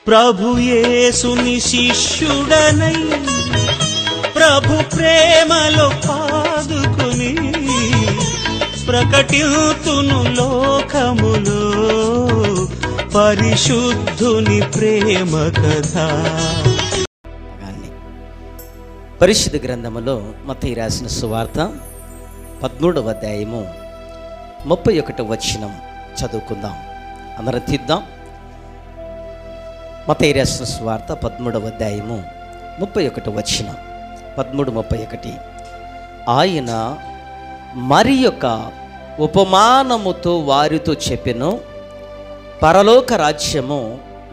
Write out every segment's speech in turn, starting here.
ప్రభు యేసుని శిష్యుడనై ప్రభు ప్రేమలో పాదుకుని ప్రకటితును లోకములో పరిశుద్ధుని ప్రేమ కథ. పరిశుద్ధ గ్రంథములో మత్తయి రాసిన సువార్త 13వ అధ్యాయము 31వ వచనం చదువుకుందాం. అందరం తీద్దాం. మత్తయి రాసిన సువార్త 13వ అధ్యాయము 31వ వచనం. 13:31. ఆయన మరి యొక్క ఉపమానముతో వారితో చెప్పెను, పరలోక రాజ్యము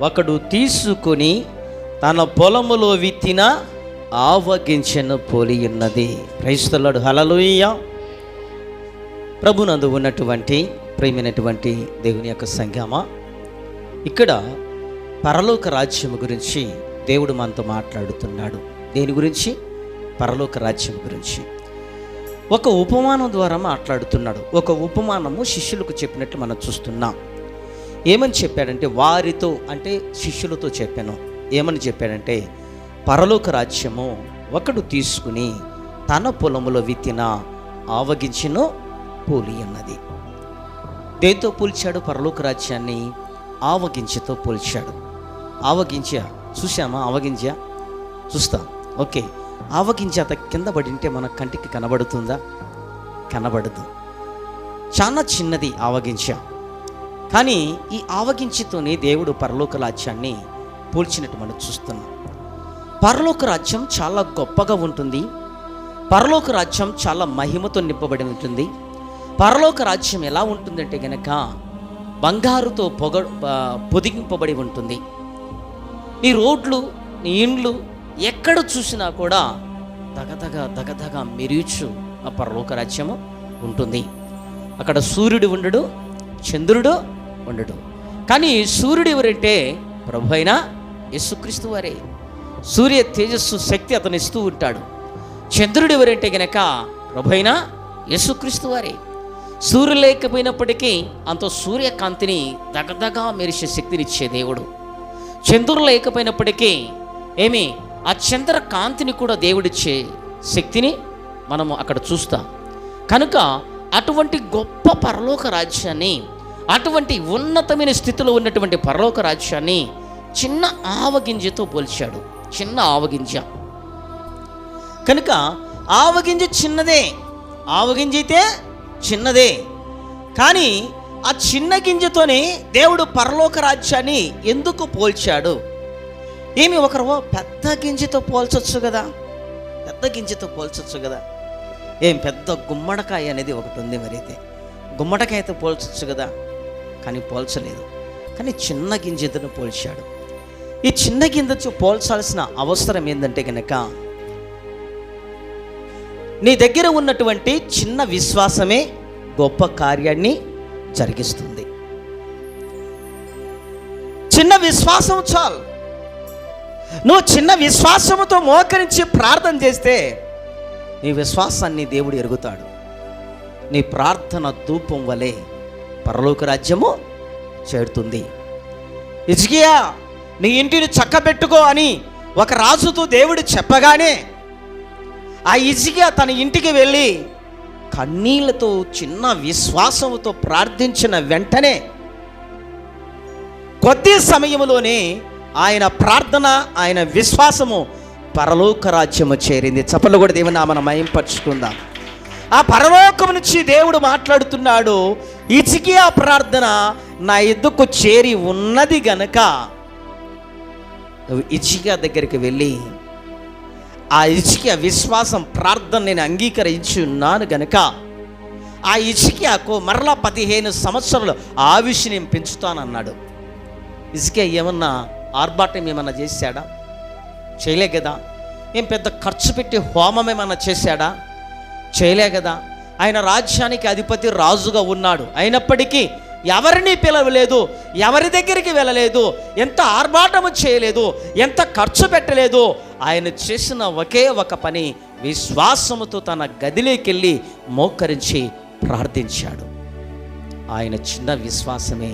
ఒకడు తీసుకుని తన పొలములో విత్తిన ఆవగించెను పోలి ఉన్నది. Praise the Lord. హల్లెలూయా. ప్రభునందు ఉన్నటువంటి ప్రియమైనటువంటి దేవుని యొక్క సంఘమా, ఇక్కడ పరలోక రాజ్యం గురించి దేవుడు మనతో మాట్లాడుతున్నాడు. దేని గురించి? పరలోక రాజ్యం గురించి ఒక ఉపమానం ద్వారా మాట్లాడుతున్నాడు. ఒక ఉపమానము శిష్యులకు చెప్పినట్టు మనం చూస్తున్నాం. ఏమని చెప్పాడంటే, వారితో అంటే శిష్యులతో చెప్పాను. ఏమని చెప్పాడంటే, పరలోక రాజ్యము ఒకడు తీసుకుని తన పొలములో విత్తిన ఆవగించెను పోలి ఉన్నది. దేంతో పోల్చాడు? పరలోక రాజ్యాన్ని ఆవగింజతో పోల్చాడు. ఆవగింజ చూసామా? ఆవగింజ చూస్తాం. ఓకే, ఆవగింజ అంత కింద పడింటే మన కంటికి కనబడుతుందా? కనబడదు. చాలా చిన్నది ఆవగింజ. కానీ ఈ ఆవగింజతోనే దేవుడు పరలోక రాజ్యాన్ని పోల్చినట్టు మనం చూస్తున్నాం. పరలోక రాజ్యం చాలా గొప్పగా ఉంటుంది. పరలోక రాజ్యం చాలా మహిమతో నింపబడి ఉంటుంది. పరలోక రాజ్యం ఎలా ఉంటుందంటే గనక బంగారుతో పొదిగింపబడి ఉంటుంది. నీ రోడ్లు, నీ ఇండ్లు ఎక్కడ చూసినా కూడా దగదగ మెరుచు ఆ పరలోక రాజ్యము ఉంటుంది. అక్కడ సూర్యుడు ఉండడు, చంద్రుడు ఉండడు. కానీ సూర్యుడు ఎవరంటే ప్రభు అయిన యేసుక్రీస్తు వారే. సూర్య తేజస్సు శక్తి అతను ఇస్తూ ఉంటాడు. చంద్రుడు ఎవరంటే గనక ప్రభు అయిన యేసుక్రీస్తు వారే. సూర్యుడు లేకపోయినప్పటికీ అంత సూర్యకాంతిని దగదగా మెరిసే శక్తినిచ్చే దేవుడు. చంద్రుడు లేకపోయినప్పటికీ ఆ చంద్రకాంతిని కూడా దేవుడిచ్చే శక్తిని మనము అక్కడ చూస్తాం. కనుక అటువంటి గొప్ప పరలోక రాజ్యాన్ని, అటువంటి ఉన్నతమైన స్థితిలో ఉన్నటువంటి పరలోక రాజ్యాన్ని చిన్న ఆవగింజతో పోల్చాడు. చిన్న ఆవగింజ. కనుక ఆవగింజ చిన్నదే, ఆవగింజ అయితే చిన్నదే. కానీ ఆ చిన్న గింజతోనే దేవుడు పరలోక రాజ్యాన్ని ఎందుకు పోల్చాడు? ఒకరు పెద్ద గింజతో పోల్చొచ్చు కదా, పెద్ద గింజతో పోల్చొచ్చు కదా. పెద్ద గుమ్మడికాయ అనేది ఒకటి ఉంది, మరి అయితే గుమ్మడికాయతో పోల్చొచ్చు కదా. కానీ పోల్చలేదు. కానీ చిన్న గింజతో పోల్చాడు. ఈ చిన్న గింజతో పోల్చాల్సిన అవసరం ఏంటంటే కనుక, నీ దగ్గర ఉన్నటువంటి చిన్న విశ్వాసమే గొప్ప కార్యాన్ని జరిగిస్తుంది. చిన్న విశ్వాసం చాలు. నువ్వు చిన్న విశ్వాసముతో మోకరించి ప్రార్థన చేస్తే నీ విశ్వాసాన్ని దేవుడు ఎరుగుతాడు. నీ ప్రార్థన ధూపం వలె పరలోక రాజ్యము చేరుతుంది. హిజ్కియా, నీ ఇంటిని చక్కబెట్టుకో అని ఒక రాజుతో దేవుడు చెప్పగానే ఆ హిజ్కియా తన ఇంటికి వెళ్ళి కన్నీళ్లతో చిన్న విశ్వాసముతో ప్రార్థించిన వెంటనే కొద్ది సమయంలోనే ఆయన ప్రార్థన, ఆయన విశ్వాసము పరలోక రాజ్యము చేరింది. చప్పట్లు కూడా దేవుని నామమున మహింపరచుకుందాం. ఆ పరలోకం నుంచి దేవుడు మాట్లాడుతున్నాడు, హిజ్కియా ప్రార్థన నా ఎద్దుకు చేరి ఉన్నది గనక నువ్వు హిజ్కియా దగ్గరికి వెళ్ళి ఆ హిజ్కియా విశ్వాసం ప్రార్థన నేను అంగీకరించి ఉన్నాను గనక ఆ హిజ్కియాకు మరలా 15 సంవత్సరాలు ఆయుష్ని నేను పెంచుతానన్నాడు. హిజ్కియా ఏమన్నా ఆర్భాటం ఏమన్నా చేశాడా? చేయలే కదా. పెద్ద ఖర్చు పెట్టి హోమం ఏమన్నా చేశాడా? చేయలే కదా. ఆయన రాజ్యానికి అధిపతి, రాజుగా ఉన్నాడు. అయినప్పటికీ ఎవరిని పిలవలేదు, ఎవరి దగ్గరికి వెళ్ళలేదు, ఎంత ఆర్భాటము చేయలేదు, ఎంత ఖర్చు పెట్టలేదు. ఆయన చేసిన ఒకే ఒక పని, విశ్వాసముతో తన గదిలోకి వెళ్ళి మోకరించి ప్రార్థించాడు. ఆయన చిన్న విశ్వాసమే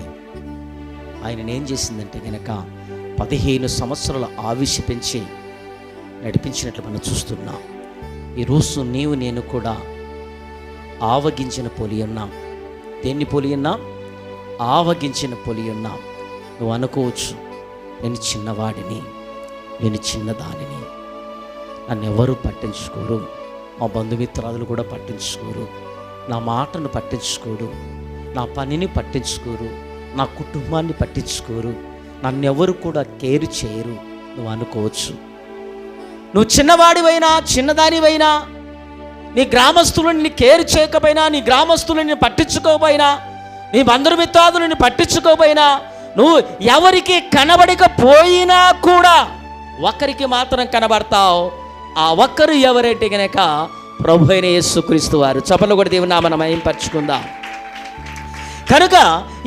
ఆయనను ఏం చేసిందంటే గనక 15 సంవత్సరాల ఆయుష్షు పెంచి నడిపించినట్లు మనం చూస్తున్నాం. ఈరోజు నీవు నేను కూడా ఆవగించిన పోలి ఉన్నాం. దేన్ని పోలి ఉన్నాం? ఆవగించిన పోలి ఉన్నాం. నువ్వు అనుకోవచ్చు, నేను చిన్నవాడిని, నేను చిన్నదానిని, నన్ను ఎవరు పట్టించుకోరు, మా బంధుమిత్రాదులు కూడా పట్టించుకోరు, నా మాటను పట్టించుకోరు, నా పనిని పట్టించుకోరు, నా కుటుంబాన్ని పట్టించుకోరు, నన్నెవరు కూడా కేర్ చేయరు నువ్వు అనుకోవచ్చు. నువ్వు చిన్నవాడివైనా చిన్నదానివైనా, నీ గ్రామస్తులను కేర్ చేయకపోయినా, నీ గ్రామస్తులను పట్టించుకోకపోయినా, నీ బంధుమిత్రాదులను పట్టించుకోకపోయినా, నువ్వు ఎవరికి కనబడకపోయినా కూడా ఒక్కరికి మాత్రం కనబడతావు. ఆ ఒక్కరు ఎవరంటే గనక ప్రభు అయిన యేసుక్రీస్తు వారు. చప్పట్లు కూడా దేవుని నామమున మహిమపరచుకుందాం. కనుక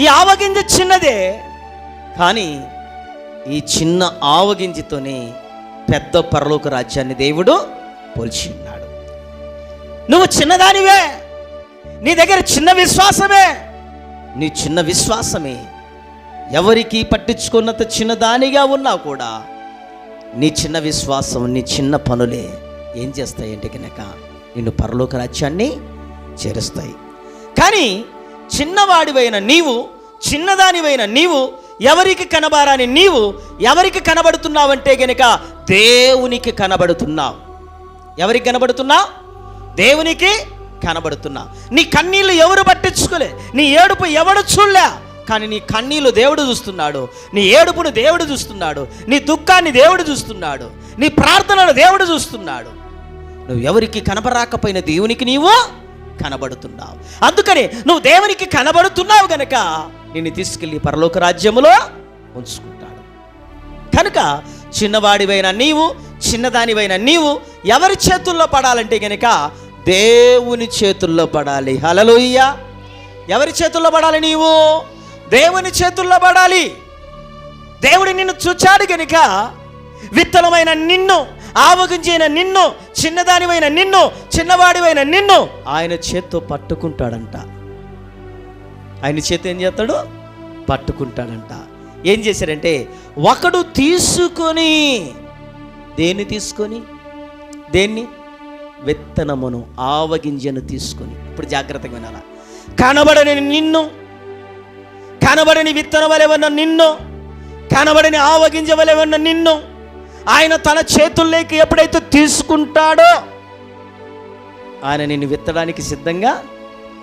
ఈ ఆవగింజ చిన్నదే, కానీ ఈ చిన్న ఆవగింజతోనే పెద్ద పరలోక రాజ్యాన్ని దేవుడు పోల్చి ఉన్నాడు. నువ్వు చిన్నదానివే, నీ దగ్గర చిన్న విశ్వాసమే, నీ చిన్న విశ్వాసమే ఎవరికి పట్టించుకున్నంత చిన్నదానిగా ఉన్నా కూడా నీ చిన్న విశ్వాసం, నీ చిన్న పనులే ఏం చేస్తాయంటే కనుక నిన్ను పరలోక రాజ్యాన్ని చేరుస్తాయి. కానీ చిన్నవాడివైన నీవు, చిన్నదానివైన నీవు, ఎవరికి కనబడని నీవు ఎవరికి కనబడుతున్నావంటే గనక దేవునికి కనబడుతున్నావు. ఎవరికి కనబడుతున్నావు? దేవునికి కనబడుతున్నావు. నీ కన్నీళ్ళు ఎవరు పట్టించుకోలే, నీ ఏడుపు ఎవడు చూడలే, కానీ నీ కన్నీళ్ళు దేవుడు చూస్తున్నాడు, నీ ఏడుపును దేవుడు చూస్తున్నాడు, నీ దుఃఖాన్ని దేవుడు చూస్తున్నాడు, నీ ప్రార్థనను దేవుడు చూస్తున్నాడు. నువ్వు ఎవరికి కనబడరాకపోయిన దేవునికి నీవు కనబడుతున్నావు. అందుకని నువ్వు దేవునికి కనబడుతున్నావు గనక నిన్ను తీసుకెళ్ళి పరలోక రాజ్యములో ఉంచుకుంటాడు. కనుక చిన్నవాడివైన నీవు, చిన్నదానివైన నీవు ఎవరి చేతుల్లో పడాలంటే గనక దేవుని చేతుల్లో పడాలి. హల్లెలూయా. ఎవరి చేతుల్లో పడాలి? నీవు దేవుని చేతుల్లో పడాలి. దేవుడు నిన్ను చూచాడు గనుక విత్తనమైన నిన్ను, ఆవగింజైన నిన్ను, చిన్నదానివైన నిన్ను, చిన్నవాడివైన నిన్ను ఆయన చేత్తో పట్టుకుంటాడంట. ఆయన చేతి ఏం చేస్తాడు? పట్టుకుంటాడంట. ఏం చేశాడంటే, ఒకడు తీసుకొని, దేన్ని తీసుకొని? దేన్ని? విత్తనమును, ఆవగింజను తీసుకొని. ఇప్పుడు జాగ్రత్తగా వినాలా. కనబడని నిన్ను, కనబడని విత్తనం వలె ఉన్న నిన్ను, కనబడని ఆవగింజ వలె ఉన్న నిన్ను ఆయన తన చేతుల్లోకి ఎప్పుడైతే తీసుకుంటాడో ఆయన నిన్ను విత్తడానికి సిద్ధంగా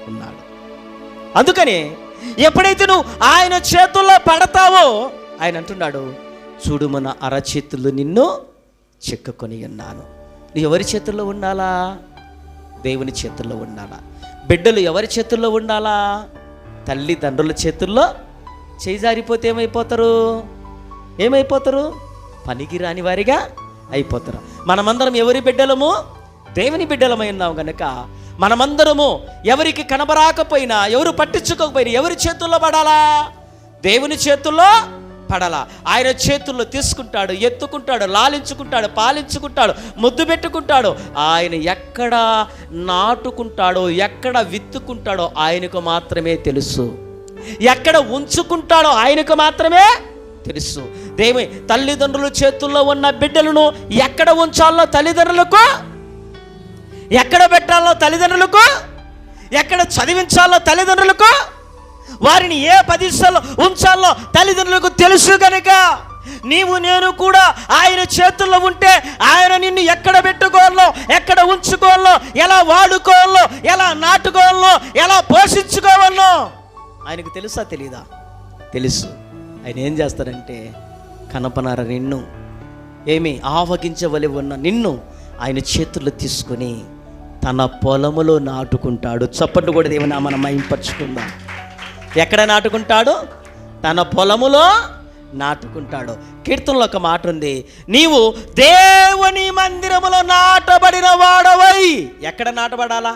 ఉన్నాడు. అందుకని ఎప్పుడైతే నువ్వు ఆయన చేతుల్లో పడతావో ఆయన అంటున్నాడు, చూడు మన అరచేతుల్లో నిన్ను చిక్కుకొని ఉన్నాను. నువ్వు ఎవరి చేతుల్లో ఉండాలా? దేవుని చేతుల్లో ఉండాలా. బిడ్డలు ఎవరి చేతుల్లో ఉండాలా? తల్లిదండ్రుల చేతుల్లో. చేయి జారిపోతే ఏమైపోతారు? ఏమైపోతారు? పనికిరాని వారిగా అయిపోతారు. మనమందరం ఎవరి బిడ్డలము? దేవుని బిడ్డలమై ఉన్నాం కనుక మనమందరము ఎవరికి కనబరాకపోయినా, ఎవరు పట్టించుకోకపోయినా ఎవరి చేతుల్లో పడాలా? దేవుని చేతుల్లో పడాలా. ఆయన చేతుల్లో తీసుకుంటాడు, ఎత్తుకుంటాడు, లాలించుకుంటాడు, పాలించుకుంటాడు, ముద్దు పెట్టుకుంటాడు. ఆయన ఎక్కడ నాటుకుంటాడో, ఎక్కడ విత్తుకుంటాడో ఆయనకు మాత్రమే తెలుసు. ఎక్కడ ఉంచుకుంటాడో ఆయనకు మాత్రమే తెలుసు. దేవుని తల్లిదండ్రుల చేతుల్లో ఉన్న బిడ్డలను ఎక్కడ ఉంచాలో తల్లిదండ్రులకు, ఎక్కడ పెట్టాలో తల్లిదండ్రులకు, ఎక్కడ చదివించాలో తల్లిదండ్రులకు, వారిని ఏ ప్రదేశాల్లో ఉంచాలో తల్లిదండ్రులకు తెలుసు కనుక నీవు నేను కూడా ఆయన చేతుల్లో ఉంటే ఆయన నిన్ను ఎక్కడ పెట్టుకోవాలో, ఎక్కడ ఉంచుకోవాలో, ఎలా వాడుకోవాలో, ఎలా నాటుకోవాలో, ఎలా పోషించుకోవాలో ఆయనకు తెలుసా? తెలీదా? తెలుసు. ఆయన ఏం చేస్తాడంటే కనపనార నిన్ను, ఏమి ఆవగించవలె ఉన్న నిన్ను ఆయన చేతుల్లో తీసుకొని తన పొలములో నాటుకుంటాడు. చప్పట్లు కూడా దేవుని మనం మహింపరచుకుందాం. ఎక్కడ నాటుకుంటాడు? తన పొలములో నాటుకుంటాడు. కీర్తనలో ఒక మాట ఉంది, నీవు దేవుని మందిరములో నాటబడిన వాడవై. ఎక్కడ నాటబడాలా?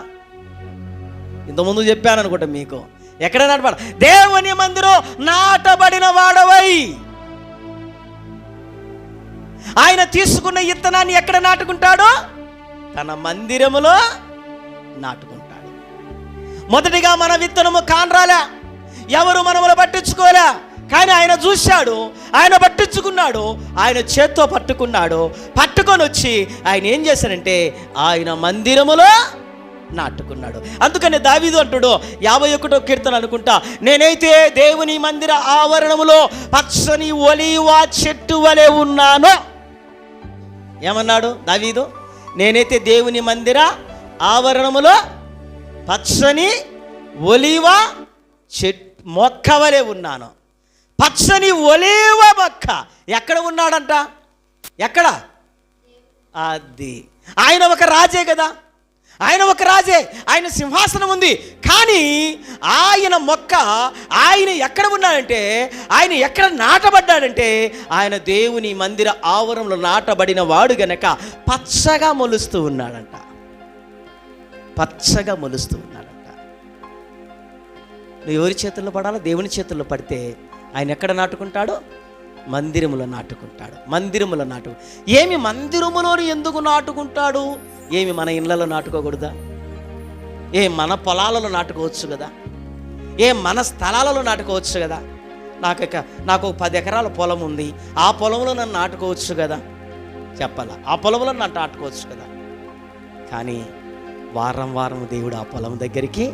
ఇంతకుముందు చెప్పాను అనుకుంటా మీకు. ఎక్కడ నాటబడాలి? దేవుని మందిరం నాటబడిన వాడవై. ఆయన తీసుకున్న విత్తనాన్ని ఎక్కడ నాటుకుంటాడు? తన మందిరములో నాటుకుంటాడు. మొదటిగా మన విత్తనము కానరాలే, ఎవరు మనములు పట్టించుకోలే, కానీ ఆయన చూశాడు, ఆయన పట్టించుకున్నాడు, ఆయన చేత్తో పట్టుకున్నాడు. పట్టుకొని వచ్చి ఆయన ఏం చేశాడంటే ఆయన మందిరములో నాటుకున్నాడు. అందుకని దావీదు అంటాడు 51వ కీర్తన అనుకుంటా, నేనైతే దేవుని మందిర ఆవరణములో పచ్చని ఒలీవ చెట్టు వలె ఉన్నాను. ఏమన్నాడు దావీదు? నేనైతే దేవుని మందిర ఆవరణములో పచ్చని ఒలీవ మొక్క వలె ఉన్నాను. పచ్చని ఒలీవ మొక్క ఎక్కడ ఉన్నాడంట? ఎక్కడ? అది ఆయన ఒక రాజే కదా, ఆయన ఒక రాజే, ఆయన సింహాసనం ఉంది. కానీ ఆయన మొక్క ఆయన ఎక్కడ ఉన్నాడంటే, ఆయన ఎక్కడ నాటబడ్డాడంటే, ఆయన దేవుని మందిర ఆవరణలో నాటబడిన వాడు గనక పచ్చగా మొలుస్తూ ఉన్నాడంట. పచ్చగా మొలుస్తూ ఉన్నాడంట. నువ్వు ఎవరి చేతుల్లో పడాలో? దేవుని చేతుల్లో పడితే ఆయన ఎక్కడ నాటుకుంటాడు? మందిరములో నాటుకుంటాడు. మందిరములో ఏమి మందిరములో ఎందుకు నాటుకుంటాడు? ఏమి మన ఇళ్ళలో నాటుకోకూడదా? మన పొలాలలో నాటుకోవచ్చు కదా, మన స్థలాలలో నాటుకోవచ్చు కదా. నాకు 10 ఎకరాల పొలం ఉంది, ఆ పొలంలో నన్ను నాటుకోవచ్చు కదా. చెప్పాలా? ఆ పొలంలో నన్ను నాటుకోవచ్చు కదా. కానీ వారం వారం దేవుడు ఆ పొలం దగ్గరికి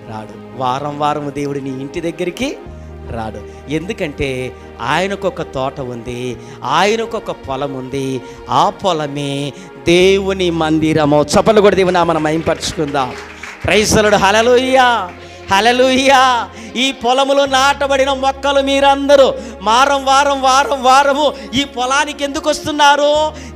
రాడు. వారం వారం దేవుడు నీ ఇంటి దగ్గరికి రాడు. ఎందుకంటే ఆయనకొక తోట ఉంది, ఆయనకొక పొలం ఉంది. ఆ పొలమే దేవుని మందిరము. చప్పలు కూడా దేవుని మనం మహింపరచుకుందాం. Praise the Lord. Hallelujah, hallelujah. ఈ పొలములో నాటబడిన మొక్కలు మీరందరూ వారము ఈ పొలానికి ఎందుకు వస్తున్నారు?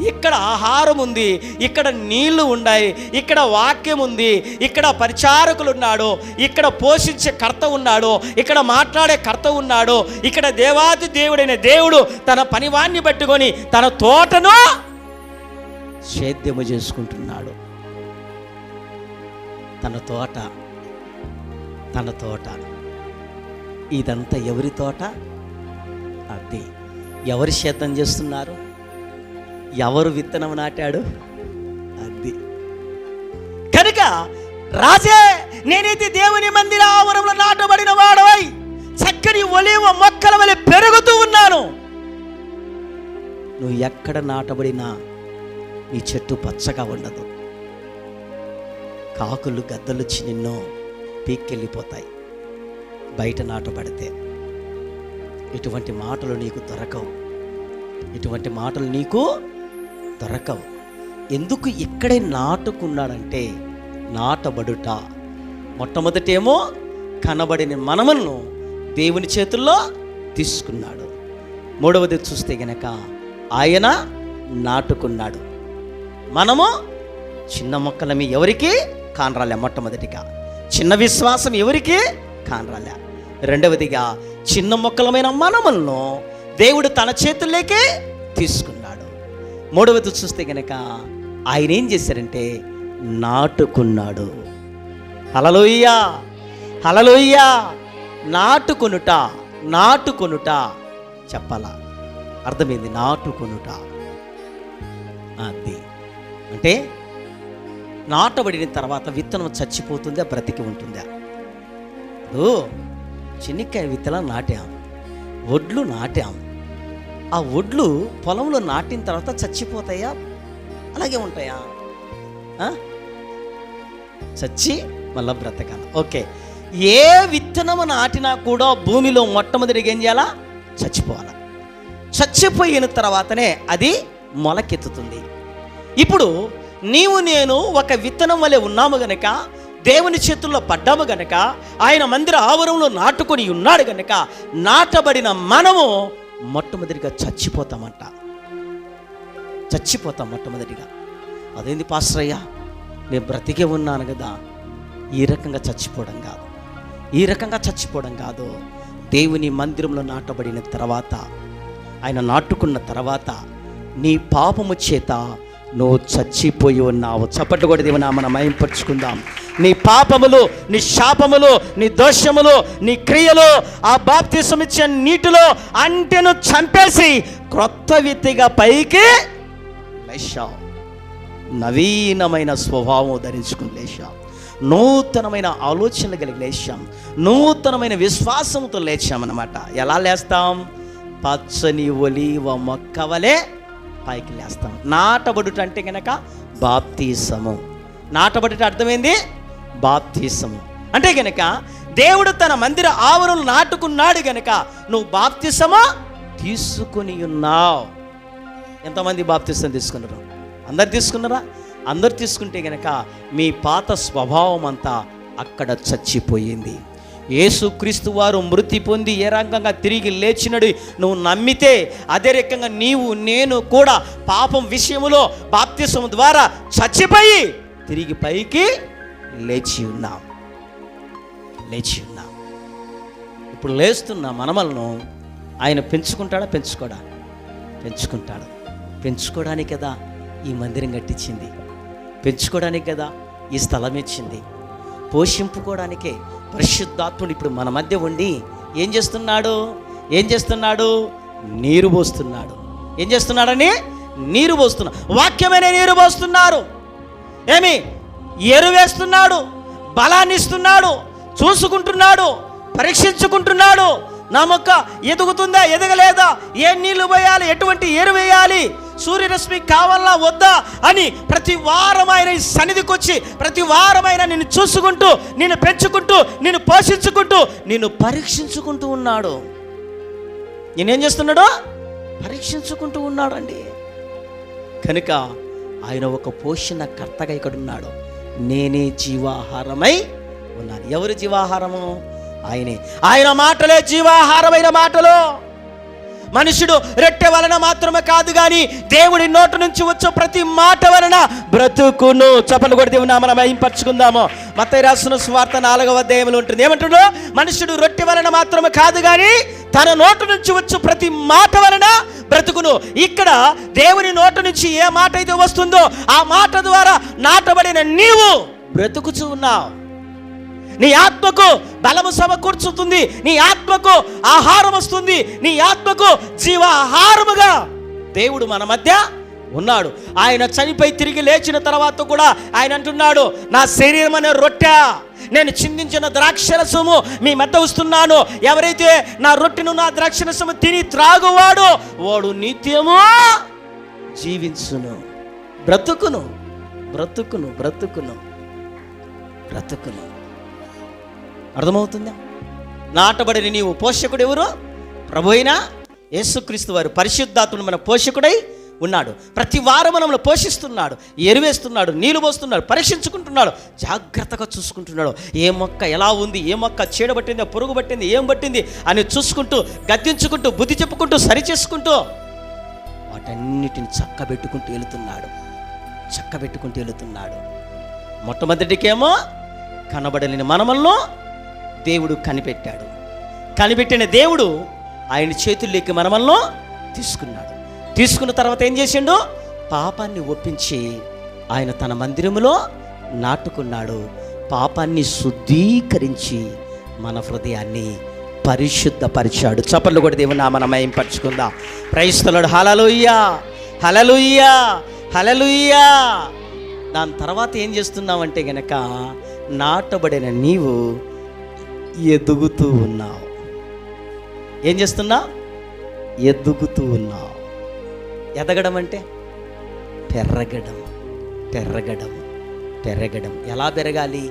ఇక్కడ ఆహారం ఉంది, ఇక్కడ నీళ్లు ఉన్నాయి, ఇక్కడ వాక్యం ఉంది, ఇక్కడ పరిచారకులు ఉన్నాడు, ఇక్కడ పోషించే కర్త ఉన్నాడు, ఇక్కడ మాట్లాడే కర్త ఉన్నాడు, ఇక్కడ దేవాది దేవుడైన దేవుడు తన పనివాన్ని పట్టుకొని తన తోటను సేద్యము చేసుకుంటున్నాడు. తన తోట ఇదంతా ఎవరి తోట? అది ఎవరు సేద్యం చేస్తున్నారు? ఎవరు విత్తనం నాటాడు? అది కనుక రాజే, నేనైతే దేవుని మందిర ఆవరణంలో నాటబడిన వాడవై చక్కని ఒలీవ మొక్కల వలె పెరుగుతూ ఉన్నాను. నువ్వు ఎక్కడ నాటబడినా నీ చెట్టు పచ్చగా ఉండదు. కాకులు గద్దలు వచ్చి నిన్ను పీక్కెళ్ళిపోతాయి బయట నాటబడితే. ఇటువంటి మాటలు నీకు దొరకవు, ఇటువంటి మాటలు నీకు దొరకవు. ఎందుకు ఇక్కడే నాటుకున్నాడంటే, నాటబడుట మొట్టమొదటేమో కనబడిన మనములను దేవుని చేతుల్లో తీసుకున్నాడు. మూడవది చూస్తే గనక ఆయన నాటుకున్నాడు. మనము చిన్న మొక్కలమి ఎవరికి కానరాలే. మొట్టమొదటిగా చిన్న విశ్వాసం ఎవరికి కానరాలే. రెండవదిగా చిన్న మొక్కలమైన మనములను దేవుడు తన చేతుల్లోకే తీసుకున్నాడు. మూడవది చూస్తే గనక ఆయన ఏం చేశారంటే నాటుకున్నాడు. హల్లెలూయా, హల్లెలూయా. నాటుకొనుట చెప్పాలా? అర్థమైంది? నాటుకొనుట అది అంటే నాటబడిన తర్వాత విత్తనం చచ్చిపోతుందా బ్రతికి ఉంటుందా? చెనిక్కాయ విత్తనం నాటాం, ఒడ్లు నాటాం. ఆ ఒడ్లు పొలంలో నాటిన తర్వాత చచ్చిపోతాయా? అలాగే ఉంటాయా? చచ్చి మళ్ళా బ్రతకాలి. ఓకే, ఏ విత్తనము నాటినా కూడా భూమిలో మొట్టమొదటిగా ఏం చేయాలా? చచ్చిపోవాలా. చచ్చిపోయిన తర్వాతనే అది మొలకెత్తుతుంది. ఇప్పుడు నీవు నేను ఒక విత్తనం వలె ఉన్నాము గనక, దేవుని చేతుల్లో పడ్డాము గనక, ఆయన మందిర ఆవరణలో నాటుకొని ఉన్నాడు గనక, నాటబడిన మనము మొట్టమొదటిగా చచ్చిపోతామంట. చచ్చిపోతాం మొట్టమొదటిగా. అదేంది పాస్టరయ్య, నేను బ్రతికే ఉన్నాను కదా? ఈ రకంగా చచ్చిపోవడం కాదు, ఈ రకంగా చచ్చిపోవడం కాదు. దేవుని మందిరంలో నాటబడిన తర్వాత, ఆయన నాటుకున్న తర్వాత నీ పాపము చేత నువ్వు చచ్చిపోయి ఉన్నావు. చప్పట్లు కూడా దేవుని నామమున మహింపరచుకుందాం. నీ పాపములు, నీ శాపములు, నీ దోషములు, నీ క్రియలు ఆ బాప్తిసం ఇచ్చే నీటిలో అంటెను చంపేసి క్రొత్త వ్యక్తిగా పైకి లేచావు. నవీనమైన స్వభావం ధరించుకుని లేచావు. నూతనమైన ఆలోచనలు కలిగి లేచాం, నూతనమైన విశ్వాసంతో లేచామన్నమాట. ఎలా లేస్తాం? పచ్చని ఒలీవ మొక్క వలె పైకి లేస్తాం. నాటబడుట అంటే కనుక బాప్తీసము. నాటబడుట అర్థమైంది బాప్తీసము అంటే కనుక దేవుడు తన మందిర ఆవరణలు నాటుకున్నాడు గనక నువ్వు బాప్తీసము తీసుకుని ఉన్నావు. ఎంతమంది బాప్తీసం తీసుకున్నారు? అందరు తీసుకున్నారా? అందరు తీసుకుంటే గనక మీ పాత స్వభావం అంతా అక్కడ చచ్చిపోయింది. యేసుక్రీస్తు వారు మృతి పొంది ఏ రకంగా తిరిగి లేచినడు నువ్వు నమ్మితే అదే రకంగా నీవు నేను కూడా పాపం విషయంలో బాప్తిసం ద్వారా చచ్చిపోయి తిరిగి పైకి లేచి ఉన్నాం. ఇప్పుడు లేస్తున్న మనమలను ఆయన పెంచుకుంటాడా? పెంచుకుంటాడు. పెంచుకోవడానికి కదా ఈ మందిరం కట్టించింది, పెంచుకోవడానికి కదా ఈ స్థలం ఇచ్చింది, పోషింపుకోవడానికే పరిశుద్ధాత్ముడు ఇప్పుడు మన మధ్య ఉండి ఏం చేస్తున్నాడు? నీరు పోస్తున్నాడు. ఏం చేస్తున్నాడని? నీరు పోస్తున్నాడు. వాక్యమైన నీరు పోస్తున్నారు. ఏమి? ఎరువేస్తున్నాడు, బలాన్ని ఇస్తున్నాడు, చూసుకుంటున్నాడు, పరీక్షించుకుంటున్నాడు. నా మొక్క ఎదుగుతుందా ఎదగలేదా, ఏ నీళ్లు వేయాలి, ఎటువంటి ఎరువు వేయాలి, సూర్యరశ్మి కావాలా వద్దా అని ప్రతి వారం ఆయన ఈ సన్నిధికి వచ్చి ప్రతి వారం ఆయన నిన్ను చూసుకుంటూ, నిన్ను పెంచుకుంటూ, నిన్ను పోషించుకుంటూ, నిన్ను పరీక్షించుకుంటూ ఉన్నాడు. నేనేం చేస్తున్నాడు? పరీక్షించుకుంటూ ఉన్నాడు అండి. కనుక ఆయన ఒక పోషణ కర్తగా ఇక్కడ ఉన్నాడు. నేనే జీవాహారమై ఉన్నాను. ఎవరు జీవాహారము? ఆయనే. ఆయన మాటలే జీవాహారమైన మాటలు. మనుషుడు రొట్టె వలన మాత్రమే కాదు కానీ దేవుడి నోటి నుంచి వచ్చే ప్రతి మాట వలన బ్రతుకును. చప్పలు కొడి దేవుని నామమున మహింపరచుకుందాము. మత్తయి రాసిన సువార్త 4వ అధ్యాయంలో ఉంటుంది. ఏమంటున్నాడు? మనుషుడు రొట్టె వలన మాత్రమే కాదు కానీ తన నోటి నుంచి వచ్చే ప్రతి మాట వలన బ్రతుకును. ఇక్కడ దేవుని నోటి నుంచి ఏ మాట అయితే వస్తుందో ఆ మాట ద్వారా నాటబడిన నీవు బ్రతుకుచూ ఉన్నావు. నీ ఆత్మకు బలము సమకూర్చుతుంది, నీ ఆత్మకు ఆహారం వస్తుంది, నీ ఆత్మకు జీవాహారముగా దేవుడు మన మధ్య ఉన్నాడు. ఆయన చనిపోయి తిరిగి లేచిన తర్వాత కూడా ఆయన అంటున్నాడు, నా శరీరం అనే రొట్టె, నేను చిందించిన ద్రాక్షరసము మీ మధ్య వస్తున్నాను. ఎవరైతే నా రొట్టెను నా ద్రాక్షరసము తిని త్రాగువాడు వాడు నిత్యము జీవించును. బ్రతుకును. అర్థమవుతుందా? నాటబడిన నీవు పోషకుడు ఎవరు? ప్రభు అయిన యేసుక్రీస్తు వారు. పరిశుద్ధాత్ముడు మన పోషకుడై ఉన్నాడు. ప్రతి వారం మనల్ని పోషిస్తున్నాడు, ఎరువేస్తున్నాడు, నీళ్ళు పోస్తున్నాడు, పరీక్షించుకుంటున్నాడు, జాగ్రత్తగా చూసుకుంటున్నాడు. ఏ మొక్క ఎలా ఉంది, ఏ మొక్క చీడబట్టింది, పురుగు పట్టింది, ఏం పట్టింది అని చూసుకుంటూ, గద్దించుకుంటూ, బుద్ధి చెప్పుకుంటూ, సరి చేసుకుంటూ వాటన్నిటిని చక్కబెట్టుకుంటూ వెళుతున్నాడు. మొట్టమొదటికేమో కనబడలేని మనమల్లో దేవుడు కనిపెట్టిన దేవుడు ఆయన చేతుల్లోకి మనమల్లో తీసుకున్న తర్వాత ఏం చేసిండు? పాపాన్ని ఒప్పించి ఆయన తన మందిరములో నాటుకున్నాడు. పాపాన్ని శుద్ధీకరించి మన హృదయాన్ని పరిశుద్ధపరిచాడు. చప్పట్లు కూడా దేవుని నామమున మహింపరచుకుందాం. Praise the Lord. హల్లెలూయా. దాని తర్వాత ఏం చేస్తున్నావంటే గనక నాటబడిన నీవు ఎదుగుతూ ఉన్నావు. ఏం చేస్తున్నావు? ఎదుగుతూ ఉన్నావు. ఎదగడం అంటే పెరగడం. ఎలా పెరగాలి?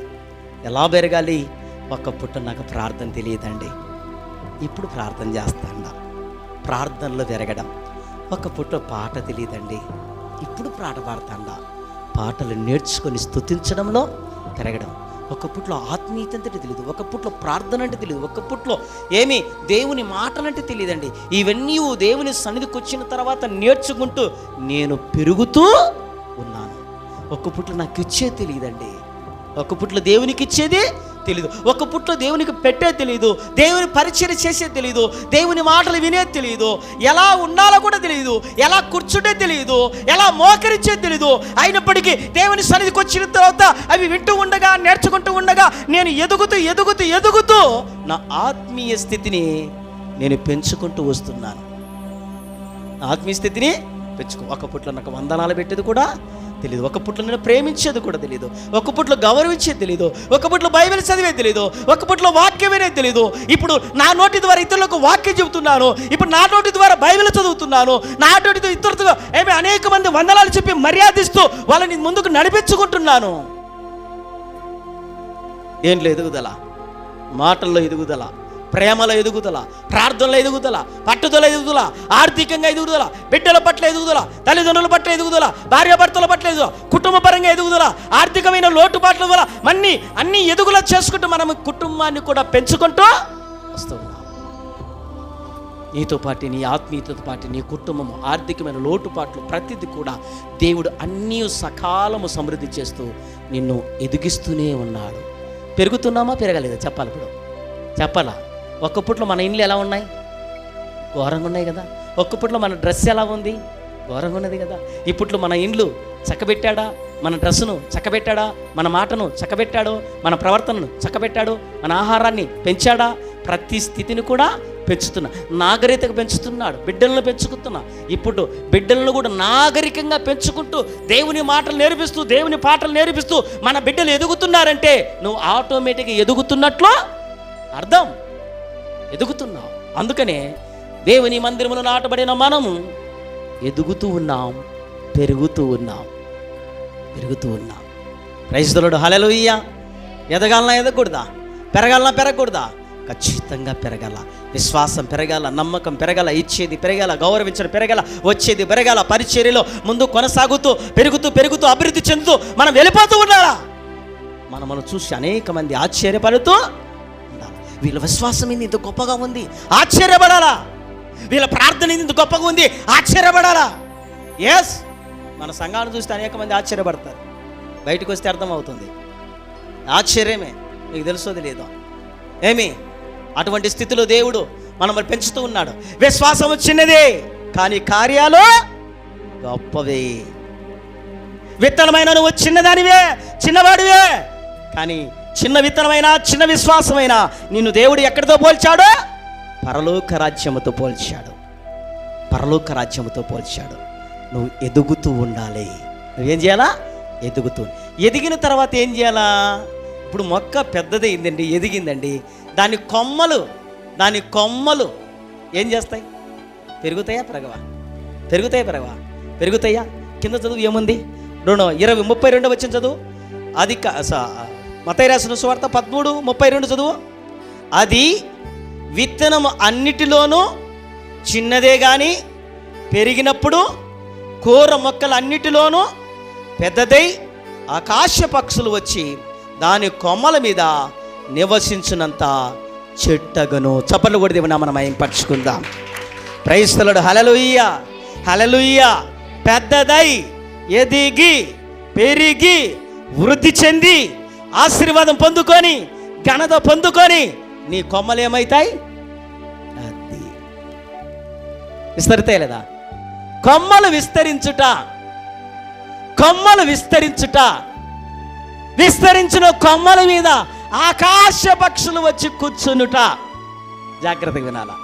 ఒకప్పుడు నాకు ప్రార్థన తెలియదండి, ఇప్పుడు ప్రార్థన చేస్తాను. ప్రార్థనలో పెరగడం. ఒకప్పుడు పాట తెలియదండి, ఇప్పుడు పాట పాడతాండా. పాటలు నేర్చుకొని స్తుతించడంలో పెరగడం. ఒకప్పుట్లో ఆత్మీయత అంటే తెలియదు, ఒకప్పుట్లో ప్రార్థన అంటే తెలియదు, ఒకప్పుట్లో ఏమి దేవుని మాటలంటే తెలియదండి. ఇవన్నీ దేవుని సన్నిధికి వచ్చిన తర్వాత నేర్చుకుంటూ నేను పెరుగుతూ ఉన్నాను. ఒకప్పుట్లో నాకు ఇచ్చేది తెలియదండి, ఒకప్పుట్లో దేవునికి ఇచ్చేది తెలీదు, ఒకప్పుట్లో దేవునికి పెట్టేది తెలియదు, దేవుని పరిచయం చేసేది తెలియదు, దేవుని మాటలు వినేది తెలియదు, ఎలా ఉండాలో కూడా తెలియదు, ఎలా కూర్చుంటే తెలియదు, ఎలా మోకరించేది తెలియదు. అయినప్పటికీ దేవుని సన్నిధికి వచ్చిన తర్వాత అవి వింటూ ఉండగా, నేర్చుకుంటూ ఉండగా నేను ఎదుగుతూ నా ఆత్మీయ స్థితిని నేను పెంచుకుంటూ వస్తున్నాను. ఆత్మీయ స్థితిని ఒకప్పుట్లో నాకు వందనాలు పెట్టేది కూడా తెలియదు. ఒక పుట్లో నేను ప్రేమించేది కూడా తెలియదు. ఒక పుట్లో గౌరవించేది తెలియదు. ఒక పుట్లో బైబిల్ చదివేది తెలియదు. ఒక పుట్లో వాక్యం వినేది తెలియదు. ఇప్పుడు నా నోటి ద్వారా ఇతరులకు వాక్యం చెబుతున్నాను. ఇప్పుడు నా నోటి ద్వారా బైబిల్ చదువుతున్నాను. నా నోటితో ఇతరులతో అనేక మంది వందనాలు చెప్పి మర్యాదిస్తూ వాళ్ళని ముందుకు నడిపించుకుంటున్నాను. ఏంట్లో ఎదుగుదల, మాటల్లో ఎదుగుదల, ప్రేమలో ఎదుగుదల, ప్రార్థనలో ఎదుగుదల, పట్టుదల ఎదుగుదల, ఆర్థికంగా ఎదుగుదల, బిడ్డల పట్ల ఎదుగుదల, తల్లిదండ్రుల పట్ల ఎదుగుదల, భార్యాభర్తల పట్ల ఎదుగుదల, కుటుంబ పరంగా ఎదుగుదల, ఆర్థికమైన లోటుపాట్ల వల్ల అన్ని ఎదుగుదల చేసుకుంటూ మనం కుటుంబాన్ని కూడా పెంచుకుంటూ వస్తూ ఉన్నాం. నీతో పాటు నీ ఆత్మీయతతో పాటు నీ కుటుంబము ఆర్థికమైన లోటుపాట్లు ప్రతిదీ కూడా దేవుడు అన్నీ సకాలము సమృద్ధి చేస్తూ నిన్ను ఎదిగిస్తూనే ఉన్నాడు. పెరుగుతున్నామా పెరగలేదా చెప్పాలి. ఇప్పుడు చెప్పాలా? ఒక్కప్పట్లో మన ఇండ్లు ఎలా ఉన్నాయి? ఘోరంగా ఉన్నాయి కదా. ఒక్కప్పట్లో మన డ్రెస్ ఎలా ఉంది? ఘోరంగా ఉన్నది కదా. ఇప్పట్లో మన ఇండ్లు చక్కబెట్టాడా? మన డ్రెస్సును చక్కబెట్టాడా? మన మాటను చక్కబెట్టాడు? మన ప్రవర్తనను చక్కబెట్టాడు? మన ఆహారాన్ని పెంచాడా? ప్రతి స్థితిని కూడా నాగరికతగా పెంచుతున్నాడు. బిడ్డలను పెంచుకుంటున్నా. ఇప్పుడు బిడ్డలను కూడా నాగరికంగా పెంచుకుంటూ దేవుని మాటలు నేర్పిస్తూ, దేవుని పాటలు నేర్పిస్తూ మన బిడ్డలు ఎదుగుతున్నారంటే నువ్వు ఆటోమేటిక్గా ఎదుగుతున్నట్లు అర్థం. ఎదుగుతున్నావు. అందుకనే దేవుని మందిరములో నాటబడిన మనము ఎదుగుతూ ఉన్నాం, పెరుగుతూ ఉన్నాం. Praise the Lord. హల్లెలూయా. ఎదగాలనా ఎదగకూడదా? పెరగాలనా పెరగకూడదా? ఖచ్చితంగా పెరగాల. విశ్వాసం పెరగాల, నమ్మకం పెరగాల, ఇచ్చేది పెరగాల, గౌరవించడం పెరగాల, వచ్చేది పెరగాల. పరిచర్యలో ముందు కొనసాగుతూ పెరుగుతూ అభివృద్ధి చెందుతూ మనం వెళ్ళిపోతూ ఉండాలా. మనము చూసి అనేక మంది ఆశ్చర్యపడుతూ ఉండాలి. వీళ్ళ విశ్వాసం ఇంత గొప్పగా ఉంది, ఆశ్చర్యపడాలా. వీళ్ళ ప్రార్థన ఇంత గొప్పగా ఉంది, ఆశ్చర్యపడాలా. ఎస్, మన సంఘాన్ని చూస్తే అనేక మంది ఆశ్చర్యపడతారు. బయటకు వస్తే అర్థమవుతుంది ఆశ్చర్యమే. మీకు తెలుసోది లేదో ఏమి. అటువంటి స్థితిలో దేవుడు మనల్ని పెంచుతూ ఉన్నాడు. విశ్వాసం చిన్నదే కానీ కార్యాలు గొప్పవే. విత్తనమైన నువ్వు చిన్నదానివే, చిన్నవాడివే, కానీ చిన్న విత్తనమైన చిన్న విశ్వాసమైన నిన్ను దేవుడు ఎక్కడితో పోల్చాడు? పరలోక రాజ్యముతో పోల్చాడు. నువ్వు ఎదుగుతూ ఉండాలి. నువ్వేం చేయాలా? ఎదిగిన తర్వాత ఏం చేయాలా? ఇప్పుడు మొక్క పెద్దదైందండి, ఎదిగిందండి. దాని కొమ్మలు ఏం చేస్తాయి? పెరుగుతాయా పెరగవా? పెరుగుతాయా? కింద చదువు ఏముంది? 32 వచ్చిన చదువు. అది మత్తయి రాసిన సువార్త 13:32 చదువు. అది విత్తనం అన్నిటిలోనూ చిన్నదే కానీ పెరిగినప్పుడు కూర మొక్కలు అన్నిటిలోనూ పెద్దదై ఆకాశ పక్షులు వచ్చి దాని కొమ్మల మీద నివసించినంత చెట్టగను. చప్పట్లు కూడా దేవుని నామమున మహిమపరచుకుందాం. Praise the Lord. హల్లెలూయా. పెద్దదై ఎదిగి పెరిగి వృద్ధి చెంది ఆశీర్వాదం పొందుకొని ఘనత పొందుకొని నీ కొమ్మలు ఏమవుతాయి? అది విస్తరితాయి లేదా? కొమ్మలు విస్తరించుట విస్తరించిన కొమ్మల మీద ఆకాశ పక్షులు వచ్చి కూర్చునుట. జాగ్రత్తగా వినాలా.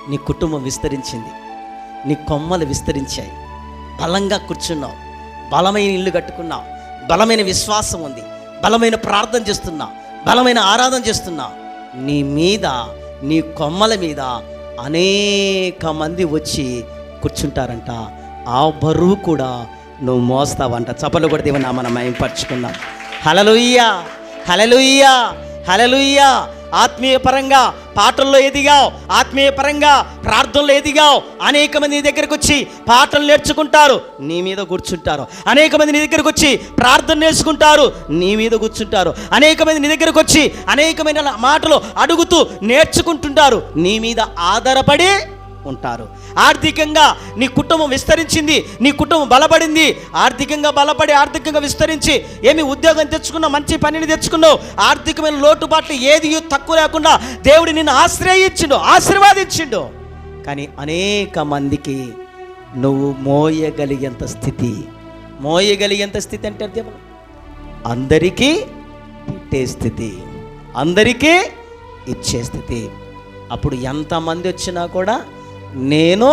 నీ కుటుంబం విస్తరించింది, నీ కొమ్మలు విస్తరించాయి, బలంగా కూర్చున్నావు, బలమైన ఇల్లు కట్టుకున్నావు, బలమైన విశ్వాసం ఉంది, బలమైన ప్రార్థన చేస్తున్నావు, బలమైన ఆరాధన చేస్తున్నావు. నీ మీద, నీ కొమ్మల మీద అనేక మంది వచ్చి కూర్చుంటారంట. ఆ బరువు కూడా నువ్వు మోస్తావంట. చప్పలు కూడా దేవుని నామమున మహిమపరచుకుందాం. హల్లెలూయా. ఆత్మీయ పరంగా పాటల్లో ఎదిగావు, ఆత్మీయ పరంగా ప్రార్థనలో ఎదిగావు. అనేక మంది నీ దగ్గరకు వచ్చి పాటలు నేర్చుకుంటారు, నీ మీద కూర్చుంటారు. అనేక మంది నీ దగ్గరకు వచ్చి ప్రార్థన నేర్చుకుంటారు, నీ మీద కూర్చుంటారు. అనేక మంది నీ దగ్గరకు వచ్చి అనేకమైన మాటలు అడుగుతూ నేర్చుకుంటుంటారు, నీ మీద ఆధారపడి ఉంటారు. ఆర్థికంగా నీ కుటుంబం విస్తరించింది, నీ కుటుంబం బలపడింది. ఆర్థికంగా బలపడి ఆర్థికంగా విస్తరించి ఏమి ఉద్యోగం తెచ్చుకున్నావు, మంచి పనిని తెచ్చుకున్నావు. ఆర్థికమైన లోటుపాట్లు ఏది తక్కువ లేకుండా దేవుడు నిన్ను ఆశీర్వాదించిండు. కానీ అనేక మందికి నువ్వు మోయగలిగేంత స్థితి అంటే అర్థం అందరికీ పెట్టే స్థితి, అందరికీ ఇచ్చే స్థితి. అప్పుడు ఎంతమంది వచ్చినా కూడా నేను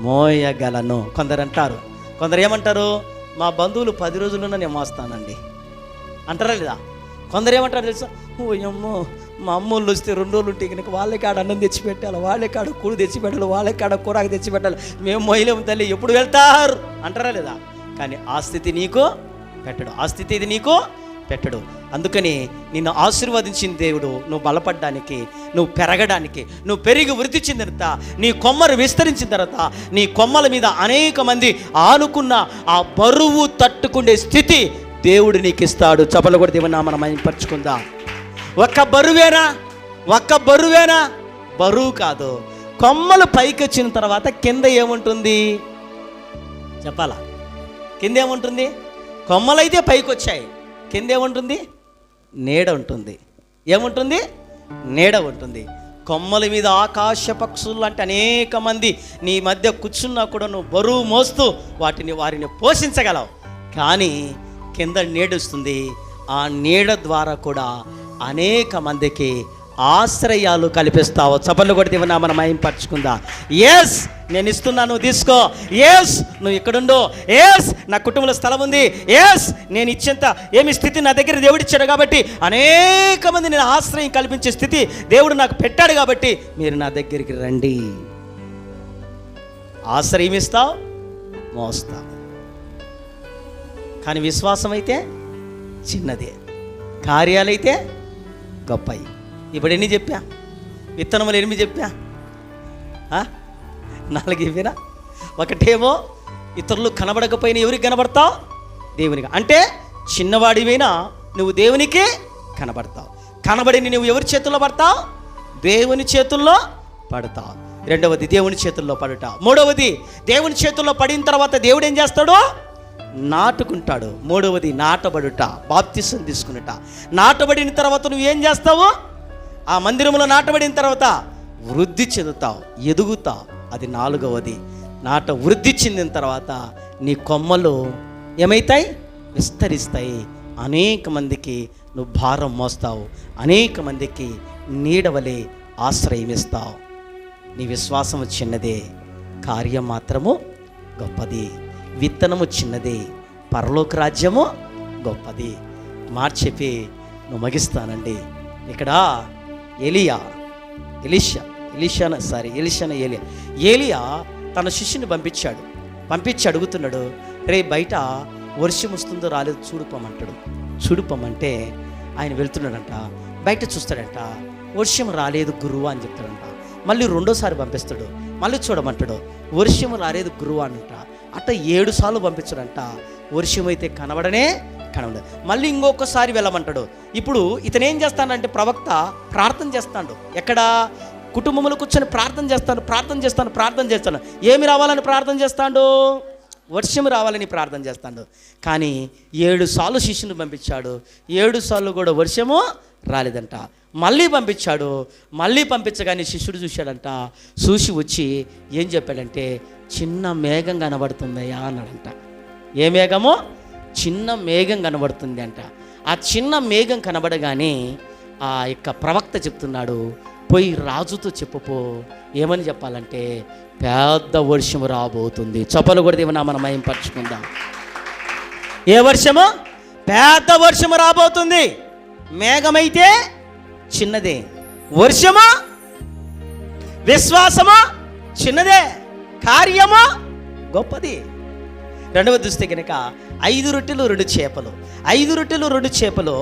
మోయగలను. కొందరు ఏమంటారు? మా బంధువులు 10 రోజుల్లోనే నేను మోస్తానండి అంటారా లేదా? కొందరు ఏమంటారు తెలుసా, ఓ అమ్మో మా అమ్మోళ్ళు వస్తే 2 రోజులు ఉంటే కనుక వాళ్ళే కాడ అన్నం తెచ్చిపెట్టాలి, వాళ్ళే కాడ కూడు తెచ్చిపెట్టాలి, వాళ్ళే కాడ కూరాకు తెచ్చిపెట్టాలి, మేము మొయ్యలేము తల్లి ఎప్పుడు వెళ్తారు అంటారా లేదా? కానీ ఆ స్థితి నీకు పెట్టడు, ఆ స్థితి ఇది నీకు పెట్టడు. అందుకని నిన్ను ఆశీర్వదించిన దేవుడు నువ్వు బలపడడానికి, నువ్వు పెరగడానికి, నువ్వు పెరిగి వృద్ధి చెందిన తర్వాత, నీ కొమ్మలు విస్తరించిన తర్వాత, నీ కొమ్మల మీద అనేక మంది ఆనుకున్న ఆ బరువు తట్టుకునే స్థితి దేవుడు నీకు ఇస్తాడు. చపలు కూడా దేవుని నామమున మహిమపరచుకుందాం. ఒక్క బరువేనా? బరువు కాదు. కొమ్మలు పైకి వచ్చిన తర్వాత కింద ఏముంటుంది చెప్పాలా? కింద ఏముంటుంది? కొమ్మలైతే పైకి వచ్చాయి, కింద ఏముంటుంది? నీడ ఉంటుంది. ఏముంటుంది? నీడ ఉంటుంది. కొమ్మల మీద ఆకాశ పక్షులు అంటే అనేక మంది నీ మధ్య కూర్చున్నా కూడా నువ్వు బరువు మోస్తూ వారిని పోషించగలవు. కానీ కింద నీడొస్తుంది. ఆ నీడ ద్వారా కూడా అనేక మందికి ఆశ్రయాలు కల్పిస్తావు. చపలు కూడా దేవుని నామమున మహిమపరచుకుందాం. ఎస్ నేను ఇస్తున్నాను, నువ్వు తీసుకో. ఎస్ నువ్వు ఇక్కడుండు. ఎస్ నా కుటుంబంలో స్థలం ఉంది. ఎస్ నేను ఇచ్చేంత ఏమి స్థితి నా దగ్గర దేవుడు ఇచ్చాడు కాబట్టి అనేక మంది నేను ఆశ్రయం కల్పించే స్థితి దేవుడు నాకు పెట్టాడు కాబట్టి మీరు నా దగ్గరికి రండి. ఆశ్రయం ఇస్తావు, మోస్తావు. కానీ విశ్వాసం అయితే చిన్నదే, కార్యాలైతే గొప్పవి. ఇప్పుడు ఎన్ని చెప్పా? విత్తనములు 8 చెప్పా, 4 ఇవ్వనా? ఒకటేమో ఇతరులు కనబడకపోయినా ఎవరికి కనబడతావు? దేవునికి. అంటే చిన్నవాడివైనా నువ్వు దేవునికి కనబడతావు. కనబడిని నువ్వు ఎవరి చేతుల్లో పడతావు? దేవుని చేతుల్లో పడతావు. రెండవది దేవుని చేతుల్లో పడుట. మూడవది దేవుని చేతుల్లో పడిన తర్వాత దేవుడు ఏం చేస్తాడు? నాటుకుంటాడు. మూడవది నాటబడుట, బాప్తిసం తీసుకున్నట. నాటబడిన తర్వాత నువ్వు ఏం చేస్తావు? ఆ మందిరంలో నాటబడిన తర్వాత వృద్ధి చెందుతావు, ఎదుగుతావు. అది 4వది. వృద్ధి చెందిన తర్వాత నీ కొమ్మలు ఏమవుతాయి? విస్తరిస్తాయి. అనేక మందికి నువ్వు భారం మోస్తావు, అనేక మందికి నీడవలే ఆశ్రయం ఇస్తావు. నీ విశ్వాసము చిన్నదే, కార్యం మాత్రము గొప్పది. విత్తనము చిన్నది, పరలోక రాజ్యము గొప్పది. మాట చెప్పి నువ్వు ముగిస్తానండి. ఇక్కడ ఎలియా తన శిష్యుని పంపించి అడుగుతున్నాడు, రే బయట వర్షం వస్తుందో రాలేదు చూడుకోమంటాడు. చూడుకోమంటే ఆయన వెళ్తున్నాడంట, బయట చూస్తాడంట, వర్షం రాలేదు గురువా అని చెప్తాడంట. మళ్ళీ 2వ పంపిస్తాడు, మళ్ళీ చూడమంటాడు, వర్షం రాలేదు గురువా అంట. అట్ట 7 సార్లు పంపించాడంట. వర్షం అయితే కనబడదు. మళ్ళీ ఇంకొకసారి వెళ్ళమంటాడు. ఇప్పుడు ఇతను ఏం చేస్తాడంటే ప్రవక్త ప్రార్థన చేస్తాడు. ఎక్కడ? కుటుంబంలో కూర్చొని ప్రార్థన చేస్తాను. ఏమి రావాలని ప్రార్థన చేస్తాడు? వర్షం రావాలని ప్రార్థన చేస్తాడు. కానీ 7 సార్లు శిష్యుని పంపించాడు, 7 సార్లు కూడా వర్షము రాలేదంట. మళ్ళీ పంపించగానే శిష్యుడు చూశాడంట. చూసి వచ్చి ఏం చెప్పాడంటే, చిన్న మేఘం కనబడుతుందయ్యా అన్నాడంట. ఏ మేఘము? చిన్న మేఘం కనబడుతుంది అంట. ఆ చిన్న మేఘం కనబడగానే ఆ యొక్క ప్రవక్త చెప్తున్నాడు, పోయి రాజుతో చెప్పుపో. ఏమని చెప్పాలంటే, పెద్ద వర్షం రాబోతుంది. చపలు కూడా దేవుని నామమున మహిమపరచుకుందాం. ఏ వర్షము? పెద్ద వర్షము రాబోతుంది. మేఘమైతే చిన్నదే, వర్షము విశ్వాసము చిన్నదే, కార్యము గొప్పది. రెండవ దృష్టి కనుక 5 రొట్టెలు 2 చేపలు, 5 రొట్టెలు 2 చేపలు.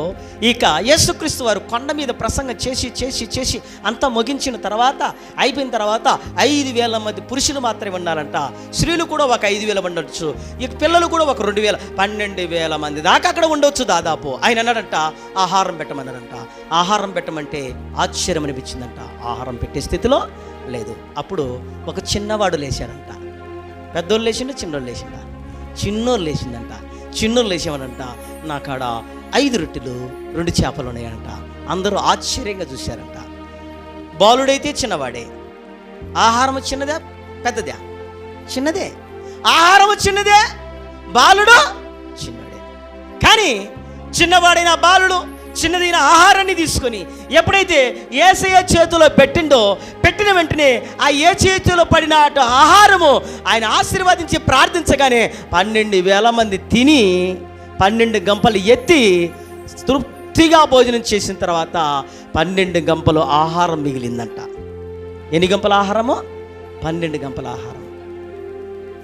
ఇక యేసుక్రీస్తు వారు కొండ మీద ప్రసంగం చేసి అంతా ముగించిన తర్వాత అయిపోయిన తర్వాత 5,000 మంది పురుషులు మాత్రమే ఉన్నారంట. స్త్రీలు కూడా ఒక 5,000 ఉండొచ్చు, ఇక పిల్లలు కూడా ఒక 2,000, 12,000 మంది దాకా అక్కడ ఉండొచ్చు దాదాపు. ఆయన అన్నాడంట, ఆహారం పెట్టమన్నాడంట. ఆహారం పెట్టమంటే ఆశ్చర్యం అనిపించిందంట. ఆహారం పెట్టే స్థితిలో లేదు. అప్పుడు ఒక చిన్నవాడు లేచాడంట. పెద్దోళ్ళు లేచిండ, చిన్నోళ్ళు లేచిండ? చిన్నోళ్ళు లేచిందంట. చిన్నోళ్ళు లేచేవాడంట, నా కాడ 5 రొట్టెలు 2 చేపలు ఉన్నాయంట. అందరూ ఆశ్చర్యంగా చూశారంట. బాలుడైతే చిన్నవాడే. ఆహారము చిన్నదే, పెద్దదే? చిన్నదే. ఆహారము చిన్నదే, బాలుడు చిన్నవాడే. కానీ చిన్నవాడైన బాలుడు చిన్నదైన ఆహారాన్ని తీసుకొని ఎప్పుడైతే యేసయ్య చేతిలో పెట్టిన వెంటనే ఆ ఏ చేతిలో పడిన ఆహారము ఆయన ఆశీర్వదించి ప్రార్థించగానే 12,000 మంది తిని 12 గంపలు ఎత్తి తృప్తిగా భోజనం చేసిన తర్వాత 12 గంపలు ఆహారం మిగిలిందంట. ఎన్ని గంపల ఆహారము? 12 గంపల ఆహారం.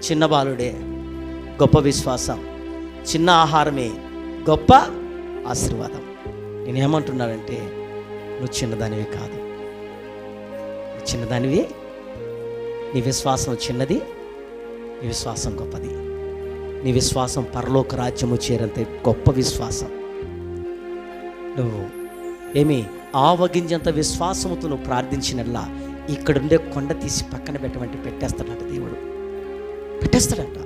చిన్న బాలుడే గొప్ప విశ్వాసం, చిన్న ఆహారమే గొప్ప ఆశీర్వాదం. నేనేమంటున్నానంటే, నువ్వు చిన్నదానివి కాదు, చిన్నదానివి. నీ విశ్వాసం చిన్నది, నీ విశ్వాసం గొప్పది. నీ విశ్వాసం పరలోక రాజ్యము చేరంత గొప్ప విశ్వాసం. నువ్వు ఆవగింజంత విశ్వాసముతో నువ్వు ప్రార్థించినట్లా ఇక్కడుండే కొండ తీసి పక్కన పెట్టేస్తాడంట దేవుడు. పెట్టేస్తాడంట.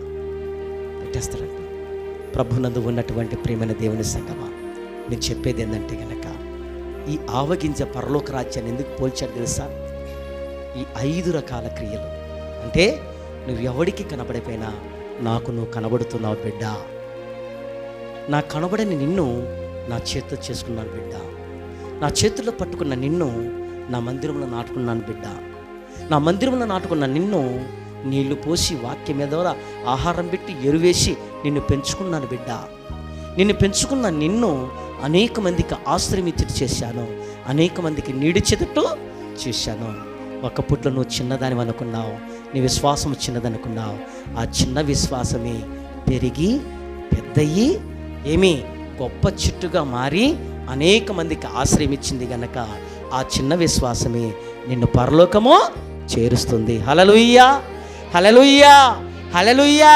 ప్రభునందు ఉన్నటువంటి ప్రియమైన దేవుని సంగమా, నేను చెప్పేది ఏంటంటే గనక, ఈ ఆవగింజ పరలోక రాజ్యాన్ని ఎందుకు పోల్చాడు తెలుసా? ఈ 5 రకాల క్రియలు. అంటే నువ్వు ఎవడికి కనబడిపోయినా నాకు నువ్వు కనబడుతున్నావు బిడ్డ. నా కనబడని నిన్ను నా చేతితో చేసుకున్నాను బిడ్డ. నా చేతుల్లో పట్టుకున్న నిన్ను నా మందిరంలో నాటుకున్నాను బిడ్డ. నా మందిరంలో నాటుకున్న నిన్ను నీళ్లు పోసి వాక్యం మీద ఆహారం పెట్టి ఎరువేసి నిన్ను పెంచుకున్నాను బిడ్డ. నిన్ను పెంచుకున్న నిన్ను అనేక మందికి ఆశ్రమించి చేశాను, అనేక మందికి నీడిచేటట్టు చేశాను. ఒకప్పట్లో నువ్వు చిన్నదాని అనుకున్నావు, నీ విశ్వాసం చిన్నదనుకున్నావు. ఆ చిన్న విశ్వాసమే పెరిగి పెద్దయి గొప్ప చెట్టుగా మారి అనేక మందికి ఆశ్రయించింది గనక ఆ చిన్న విశ్వాసమే నిన్ను పరలోకము చేరుస్తుంది. హల్లెలూయా, హల్లెలూయా, హల్లెలూయా.